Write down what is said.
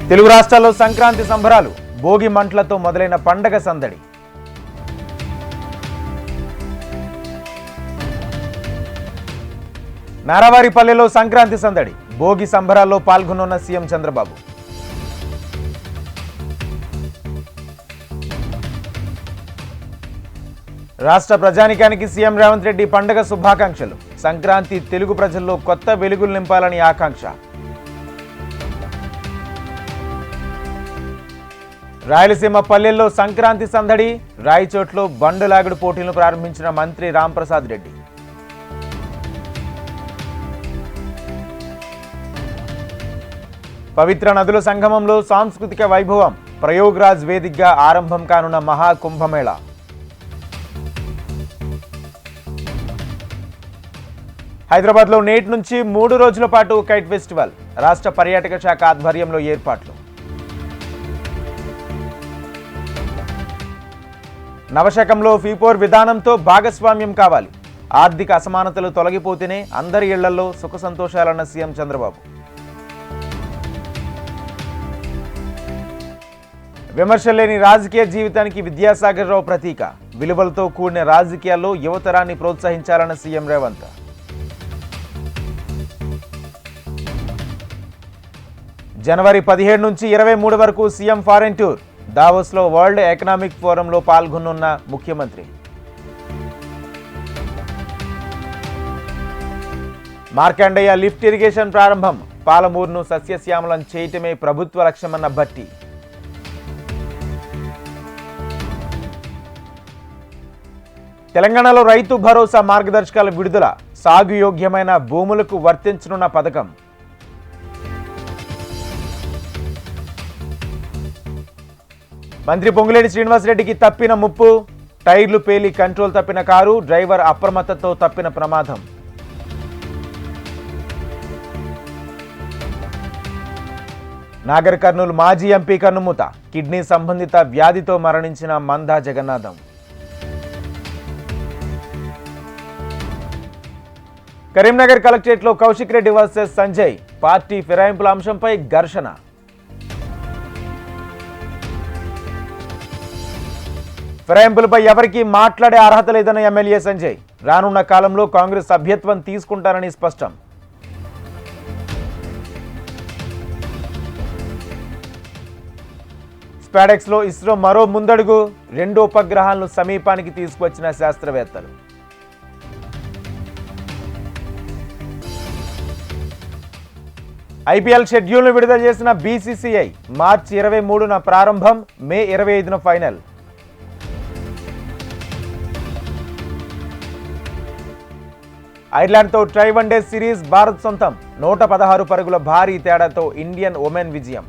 తెలుగు రాష్ట్రాల్లో సంక్రాంతి సంబరాలు, భోగి మంటలతో మొదలైన పండగ సందడి. నారావారిపల్లెలో సంక్రాంతి సందడి, భోగి సంబరాల్లో పాల్గొన్న సీఎం చంద్రబాబు. రాష్ట్ర ప్రజానికానికి సీఎం రేవంత్ రెడ్డి పండగ శుభాకాంక్షలు. సంక్రాంతి తెలుగు ప్రజల్లో కొత్త వెలుగులు నింపాలని ఆకాంక్ష. రాయలసీమ పల్లెల్లో సంక్రాంతి సందడి, రాయచోట్లో బండులాగుడు పోటీలను ప్రారంభించిన మంత్రి రాంప్రసాద్ రెడ్డి. పవిత్ర నదుల సంగమంలో సాంస్కృతిక వైభవం, ప్రయోగ్రాజ్ వేదికగా ఆరంభం కానున్న మహాకుంభమేళా. హైదరాబాద్లో నేటి నుంచి 3 రోజుల పాటు కైట్ ఫెస్టివల్, రాష్ట్ర పర్యాటక శాఖ ఆధ్వర్యంలో ఏర్పాట్లు. నవశకంలో ఫీ4 విధానంతో భాగస్వామ్యం కావాలి, ఆర్థిక అసమానతలు తొలగిపోతేనే అందరి ఇళ్లలో సుఖ సంతోషాలన్న సీఎం చంద్రబాబు. విమర్శలేని రాజకీయ జీవితానికి విద్యాసాగర్ రావు ప్రతీక, విలువలతో కూడిన రాజకీయాల్లో యువతరాన్ని ప్రోత్సహించాలన్న సీఎం రేవంత్. జనవరి 17 నుంచి 23 వరకు సీఎం ఫారెన్ టూర్, దావోస్లో వరల్డ్ ఎకనామిక్ ఫోరంలో పాల్గొనున్న ముఖ్యమంత్రి. మార్కండేయ లిఫ్ట్ ఇరిగేషన్ ప్రారంభం, పాలమూరును సస్యశ్యామలం చేయటమే ప్రభుత్వ లక్ష్యమన్న భట్టి. తెలంగాణలో రైతు భరోసా మార్గదర్శకాల విడుదల, సాగు యోగ్యమైన భూములకు వర్తించనున్న పథకం. మంత్రి పొంగులేటి శ్రీనివాసరెడ్డికి తప్పిన ముప్పు, టైర్లు పేలి కంట్రోల్ తప్పిన కారు, డ్రైవర్ అప్రమత్తతో తప్పిన ప్రమాదం. నాగర్ కర్నూలు మాజీ ఎంపీ కన్నుమూత, కిడ్నీ సంబంధిత వ్యాధితో మరణించిన మందా జగన్నాథం. కరీంనగర్ కలెక్టరేట్లో కౌశిక్ రెడ్డి వర్సెస్ సంజయ్, పార్టీ ఫిరాయింపుల అంశంపై ఘర్షణ. ఫిరాయింపులపై ఎవరికీ మాట్లాడే అర్హత లేదన్న ఎమ్మెల్యే సంజయ్, రానున్న కాలంలో కాంగ్రెస్ సభ్యత్వం తీసుకుంటారని స్పష్టం. స్పాడెక్స్లో ఇస్రో మరో ముందడుగు, 2 ఉపగ్రహాలను సమీపానికి తీసుకువచ్చిన శాస్త్రవేత్తలు. ఐపీఎల్ షెడ్యూల్ను విడుదల చేసిన బీసీసీఐ, మార్చి 23న ప్రారంభం, మే 25న ఫైనల్. ఐర్లాండ్తో ట్రై వన్డే సిరీస్ భారత్ సొంతం, 116 పరుగుల భారీ తేడాతో ఇండియన్ ఉమెన్ విజయం.